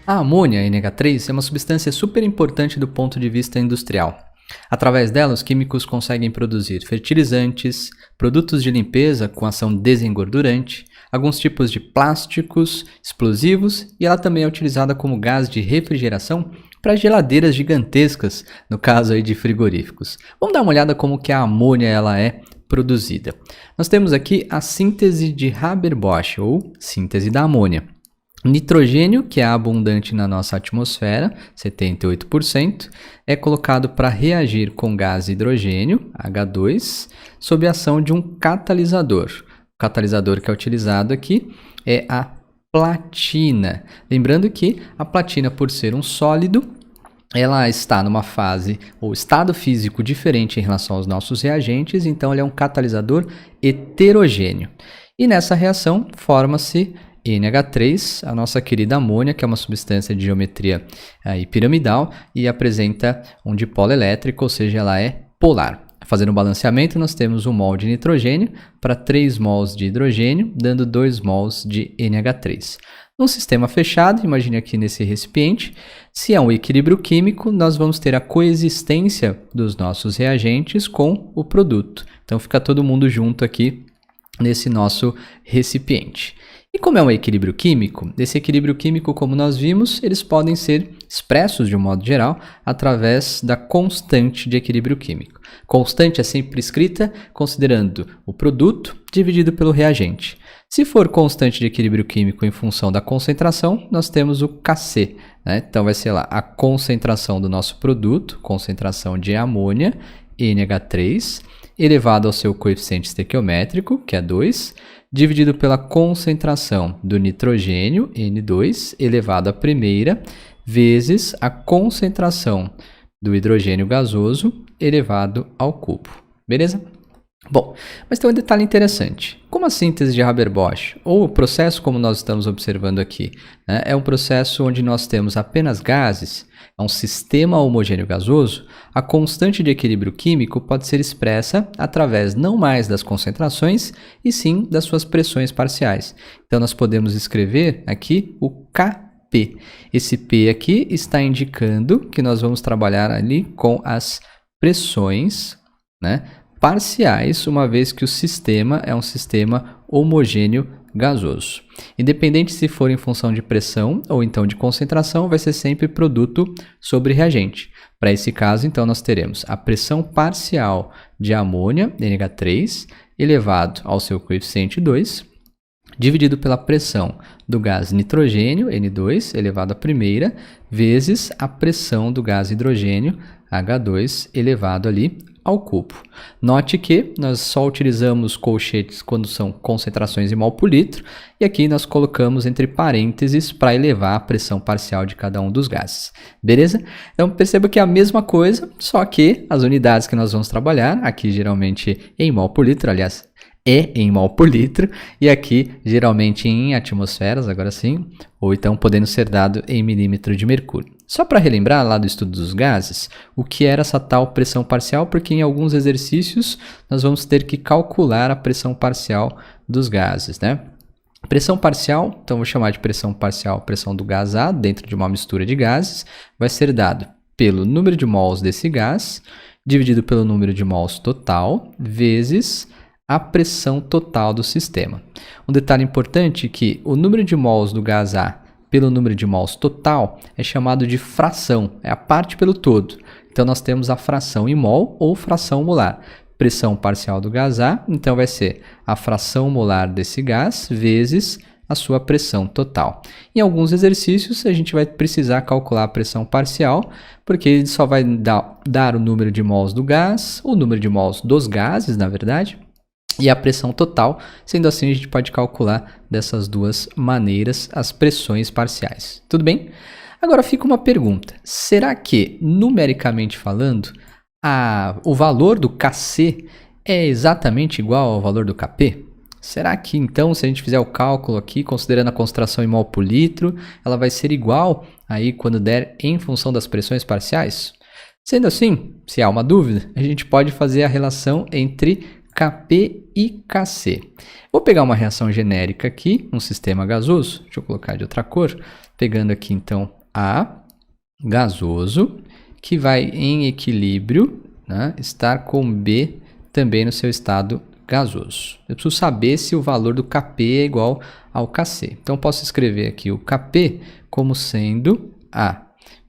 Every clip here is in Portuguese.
A amônia, NH3, é uma substância super importante do ponto de vista industrial. Através dela, os químicos conseguem produzir fertilizantes, produtos de limpeza com ação desengordurante, alguns tipos de plásticos, explosivos, e ela também é utilizada como gás de refrigeração para geladeiras gigantescas, no caso aí de frigoríficos. Vamos dar uma olhada como que a amônia ela é produzida. Nós temos aqui a síntese de Haber-Bosch, ou síntese da amônia. Nitrogênio, que é abundante na nossa atmosfera, 78%, é colocado para reagir com gás hidrogênio, H2, sob a ação de um catalisador. O catalisador que é utilizado aqui é a platina. Lembrando que a platina, por ser um sólido, ela está numa fase ou estado físico diferente em relação aos nossos reagentes, então ele é um catalisador heterogêneo. E nessa reação forma-se NH3, a nossa querida amônia, que é uma substância de geometria piramidal e apresenta um dipolo elétrico, ou seja, ela é polar. Fazendo o balanceamento, nós temos 1 mol de nitrogênio para 3 mols de hidrogênio, dando 2 mols de NH3. Num sistema fechado, imagine aqui nesse recipiente, se é um equilíbrio químico, nós vamos ter a coexistência dos nossos reagentes com o produto. Então fica todo mundo junto aqui nesse nosso recipiente. E como é um equilíbrio químico, esse equilíbrio químico, como nós vimos, eles podem ser expressos de um modo geral através da constante de equilíbrio químico. Constante é sempre escrita considerando o produto dividido pelo reagente. Se for constante de equilíbrio químico em função da concentração, nós temos o Kc, né? Então vai ser lá a concentração do nosso produto, concentração de amônia, NH3, elevado ao seu coeficiente estequiométrico, que é 2, dividido pela concentração do nitrogênio, N2, elevado à primeira, vezes a concentração do hidrogênio gasoso, elevado ao cubo. Beleza? Bom, mas tem um detalhe interessante. Como a síntese de Haber-Bosch, ou o processo como nós estamos observando aqui, né, é um processo onde nós temos apenas gases, é um sistema homogêneo gasoso, a constante de equilíbrio químico pode ser expressa através não mais das concentrações, e sim das suas pressões parciais. Então nós podemos escrever aqui o Kp. Esse P aqui está indicando que nós vamos trabalhar ali com as pressões, né, parciais, uma vez que o sistema é um sistema homogêneo gasoso. Independente se for em função de pressão ou então de concentração, vai ser sempre produto sobre reagente. Para esse caso, então, nós teremos a pressão parcial de amônia, NH3, elevado ao seu coeficiente 2, dividido pela pressão do gás nitrogênio, N2, elevado à primeira, vezes a pressão do gás hidrogênio, H2, elevado ali ao cubo. Note que nós só utilizamos colchetes quando são concentrações em mol por litro, e aqui nós colocamos entre parênteses para elevar a pressão parcial de cada um dos gases. Beleza? Então perceba que é a mesma coisa, só que as unidades que nós vamos trabalhar, aqui geralmente em mol por litro, aliás, é em mol por litro, e aqui geralmente em atmosferas, agora sim, ou então podendo ser dado em milímetro de mercúrio. Só para relembrar lá do estudo dos gases, o que era essa tal pressão parcial, porque em alguns exercícios nós vamos ter que calcular a pressão parcial dos gases, né? Pressão parcial, então vou chamar de pressão parcial, pressão do gás A dentro de uma mistura de gases, vai ser dado pelo número de mols desse gás, dividido pelo número de mols total, vezes a pressão total do sistema. Um detalhe importante é que o número de mols do gás A pelo número de mols total é chamado de fração, é a parte pelo todo. Então nós temos a fração em mol ou fração molar. Pressão parcial do gás A, então vai ser a fração molar desse gás vezes a sua pressão total. Em alguns exercícios a gente vai precisar calcular a pressão parcial, porque ele só vai dar o número de mols do gás, o número de mols dos gases, na verdade, e a pressão total. Sendo assim, a gente pode calcular dessas duas maneiras as pressões parciais. Tudo bem? Agora fica uma pergunta. Será que, numericamente falando, o valor do Kc é exatamente igual ao valor do Kp? Será que, então, se a gente fizer o cálculo aqui, considerando a concentração em mol por litro, ela vai ser igual aí quando der em função das pressões parciais? Sendo assim, se há uma dúvida, a gente pode fazer a relação entre Kp e Kc. Vou pegar uma reação genérica aqui, um sistema gasoso, deixa eu colocar de outra cor, pegando aqui então A gasoso, que vai em equilíbrio, né, estar com B também no seu estado gasoso. Eu preciso saber se o valor do Kp é igual ao Kc. Então, eu posso escrever aqui o Kp como sendo a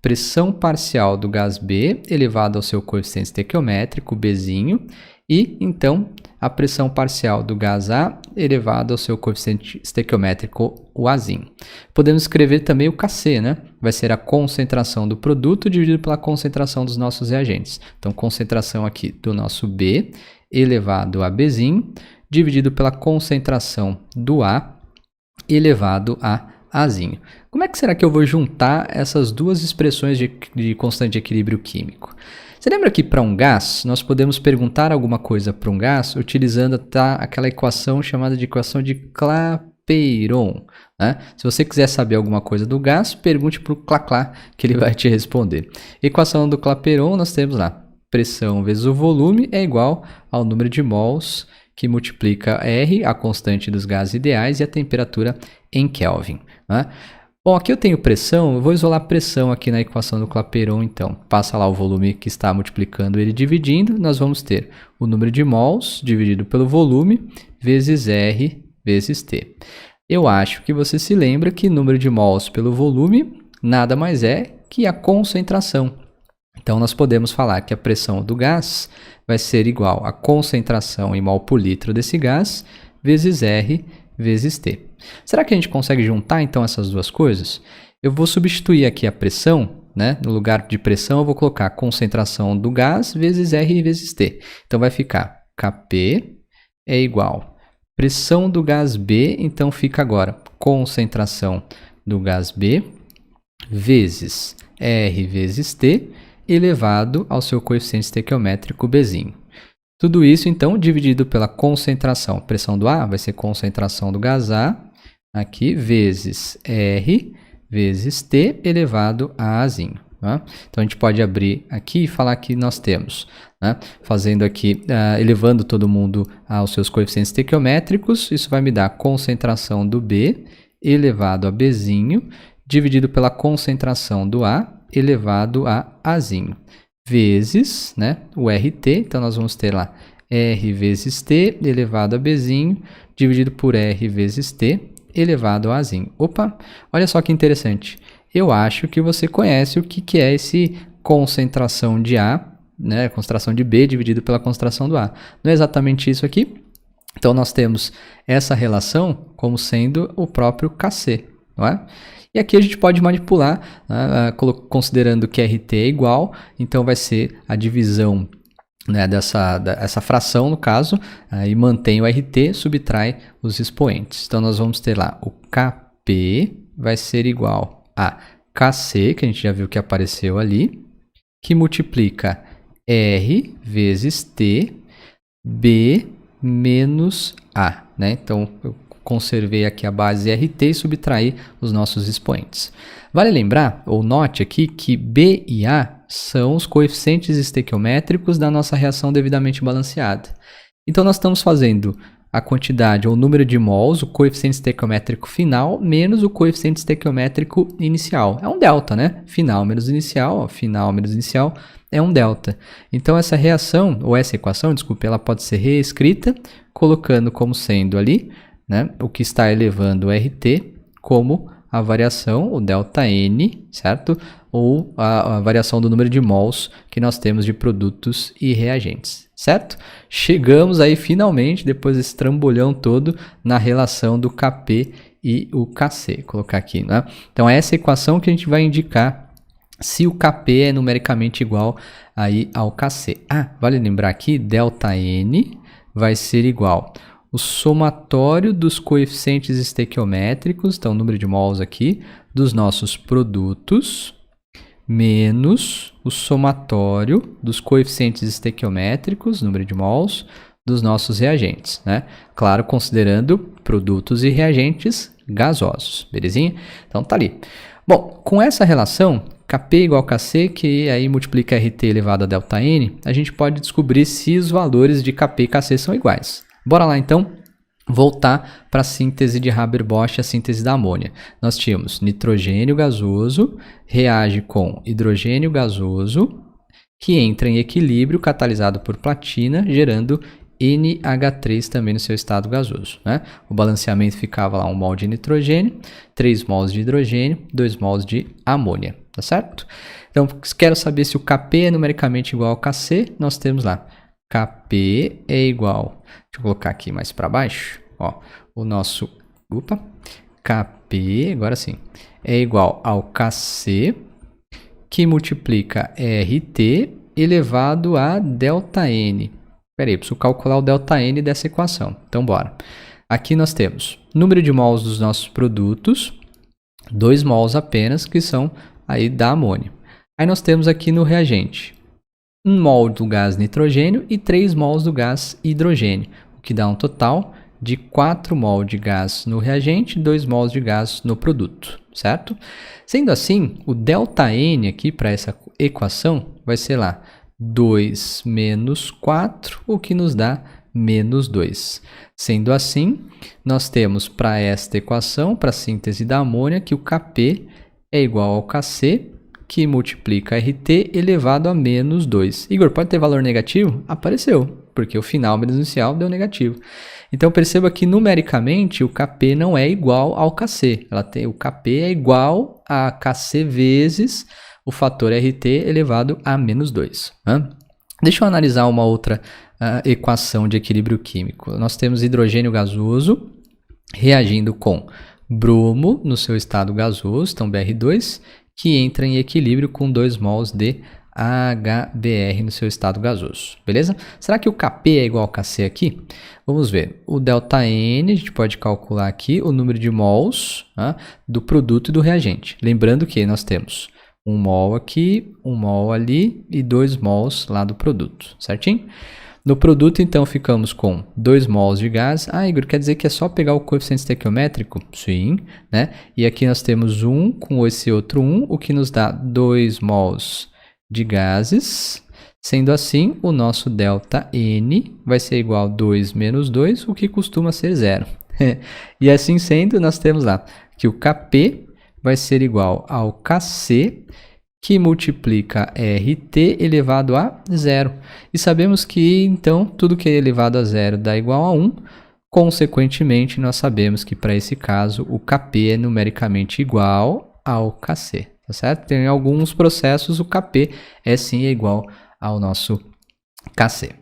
pressão parcial do gás B elevado ao seu coeficiente estequiométrico, Bzinho, e, então, a pressão parcial do gás A elevado ao seu coeficiente estequiométrico, o Azinho. Podemos escrever também o Kc, né? Vai ser a concentração do produto dividido pela concentração dos nossos reagentes. Então, concentração aqui do nosso B elevado a Bzinho, dividido pela concentração do A elevado a Azinho. Como é que será que eu vou juntar essas duas expressões de constante de equilíbrio químico? Você lembra que para um gás, nós podemos perguntar alguma coisa para um gás utilizando aquela equação chamada de equação de Clapeyron, né? Se você quiser saber alguma coisa do gás, pergunte para o Claclá que ele vai te responder. Equação do Clapeyron, nós temos lá, pressão vezes o volume é igual ao número de mols que multiplica R, a constante dos gases ideais, e a temperatura em Kelvin, né? Bom, aqui eu tenho pressão, eu vou isolar a pressão aqui na equação do Clapeyron, então. Passa lá o volume que está multiplicando ele dividindo, nós vamos ter o número de mols dividido pelo volume, vezes R, vezes T. Eu acho que você se lembra que número de mols pelo volume nada mais é que a concentração. Então, nós podemos falar que a pressão do gás vai ser igual à concentração em mol por litro desse gás, vezes R, vezes T. Será que a gente consegue juntar, então, essas duas coisas? Eu vou substituir aqui a pressão, né? No lugar de pressão, eu vou colocar a concentração do gás vezes R vezes T. Então, vai ficar Kp é igual pressão do gás B, então fica agora concentração do gás B vezes R vezes T, elevado ao seu coeficiente estequiométrico Bzinho. Tudo isso, então, dividido pela concentração. Pressão do A vai ser concentração do gás A, aqui, vezes R, vezes T, elevado a Azinho. Tá? Então, a gente pode abrir aqui e falar que nós temos, né, fazendo aqui, elevando todo mundo aos seus coeficientes estequiométricos, isso vai me dar a concentração do B, elevado a Bzinho, dividido pela concentração do A, elevado a Azinho, vezes, né, o RT, então nós vamos ter lá R vezes T elevado a Bzinho, dividido por R vezes T elevado a Azinho. Opa, olha só que interessante. Eu acho que você conhece o que é esse concentração de A, né, concentração de B dividido pela concentração do A. Não é exatamente isso aqui? Então nós temos essa relação como sendo o próprio Kc, não é? E aqui a gente pode manipular, né, considerando que RT é igual, então vai ser a divisão, né, dessa fração, no caso, e mantém o RT, subtrai os expoentes. Então, nós vamos ter lá o Kp vai ser igual a Kc, que a gente já viu que apareceu ali, que multiplica R vezes T, B menos A, né? Então, eu conservei aqui a base RT e subtraí os nossos expoentes. Vale lembrar, ou note aqui, que B e A são os coeficientes estequiométricos da nossa reação devidamente balanceada. Então, nós estamos fazendo a quantidade ou o número de mols, o coeficiente estequiométrico final, menos o coeficiente estequiométrico inicial. É um delta, né? Final menos inicial, ó, final menos inicial é um delta. Então, essa reação, ou essa equação, desculpe, ela pode ser reescrita, colocando como sendo ali, né, o que está elevando o RT como a variação, o ΔN, certo? Ou a variação do número de mols que nós temos de produtos e reagentes, certo? Chegamos aí finalmente, depois desse trambolhão todo, na relação do Kp e o Kc. Vou colocar aqui, né? Então, é essa equação que a gente vai indicar se o Kp é numericamente igual aí ao Kc. Vale lembrar aqui, ΔN vai ser igual o somatório dos coeficientes estequiométricos, então o número de mols aqui, dos nossos produtos, menos o somatório dos coeficientes estequiométricos, número de mols, dos nossos reagentes, né? Claro, considerando produtos e reagentes gasosos, belezinha? Então tá ali. Bom, com essa relação, Kp igual a Kc, que aí multiplica RT elevado a ΔN, a gente pode descobrir se os valores de Kp e Kc são iguais. Bora lá então? voltar para a síntese de Haber-Bosch, a síntese da amônia. Nós tínhamos nitrogênio gasoso, reage com hidrogênio gasoso, que entra em equilíbrio catalisado por platina, gerando NH3 também no seu estado gasoso, né? O balanceamento ficava lá 1 mol de nitrogênio, 3 mols de hidrogênio, 2 mols de amônia, tá certo? Então, quero saber se o Kp é numericamente igual ao Kc, nós temos lá, Kp é igual, deixa eu colocar aqui mais para baixo, ó, o nosso, Kp, agora sim, é igual ao Kc, que multiplica RT elevado a ΔN. Espera aí, preciso calcular o ΔN dessa equação. Então, bora. Aqui nós temos número de mols dos nossos produtos, 2 mols apenas, que são aí da amônia. Aí nós temos aqui no reagente 1 mol do gás nitrogênio e 3 mols do gás hidrogênio, o que dá um total de 4 mol de gás no reagente e 2 mols de gás no produto, certo? Sendo assim, o ΔN aqui para essa equação vai ser lá 2 menos 4, o que nos dá menos 2. Sendo assim, nós temos para esta equação, para a síntese da amônia, que o Kp é igual ao Kc, que multiplica RT elevado a menos 2. Igor, pode ter valor negativo? Apareceu, porque o final menos inicial deu negativo. Então, perceba que numericamente o Kp não é igual ao Kc. O Kp é igual a Kc vezes o fator RT elevado a menos 2. Né? Deixa eu analisar uma outra equação de equilíbrio químico. Nós temos hidrogênio gasoso reagindo com bromo no seu estado gasoso, então Br2, que entra em equilíbrio com 2 mols de HBr no seu estado gasoso, beleza? Será que o Kp é igual ao Kc aqui? Vamos ver. O ΔN, a gente pode calcular aqui o número de mols do produto e do reagente. Lembrando que nós temos 1 mol aqui, 1 mol ali e 2 mols lá do produto, certinho? No produto, então, ficamos com 2 mols de gás. Ah, Igor, quer dizer que é só pegar o coeficiente estequiométrico? Sim, né? E aqui nós temos 1 com esse outro 1, o que nos dá 2 mols de gases. Sendo assim, o nosso ΔN vai ser igual a 2 menos 2, o que costuma ser 0. E assim sendo, nós temos lá que o Kp vai ser igual ao Kc, que multiplica RT elevado a 0. E sabemos que, então, tudo que é elevado a 0 dá igual a 1. Consequentemente, nós sabemos que, para esse caso, o Kp é numericamente igual ao Kc. Tá certo? Tem alguns processos, o Kp é sim igual ao nosso Kc.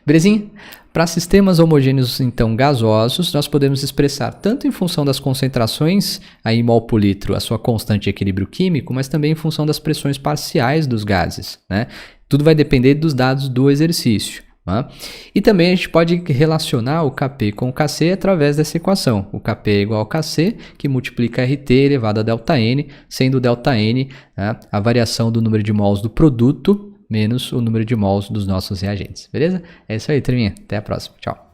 Belezinha? Para sistemas homogêneos, então, gasosos, nós podemos expressar tanto em função das concentrações em mol por litro, a sua constante de equilíbrio químico, mas também em função das pressões parciais dos gases, né? Tudo vai depender dos dados do exercício. Tá? E também a gente pode relacionar o Kp com o Kc através dessa equação. O Kp é igual ao Kc, que multiplica RT elevado a ΔN, sendo ΔN a variação do número de mols do produto menos o número de mols dos nossos reagentes. Beleza? É isso aí, turminha. Até a próxima. Tchau.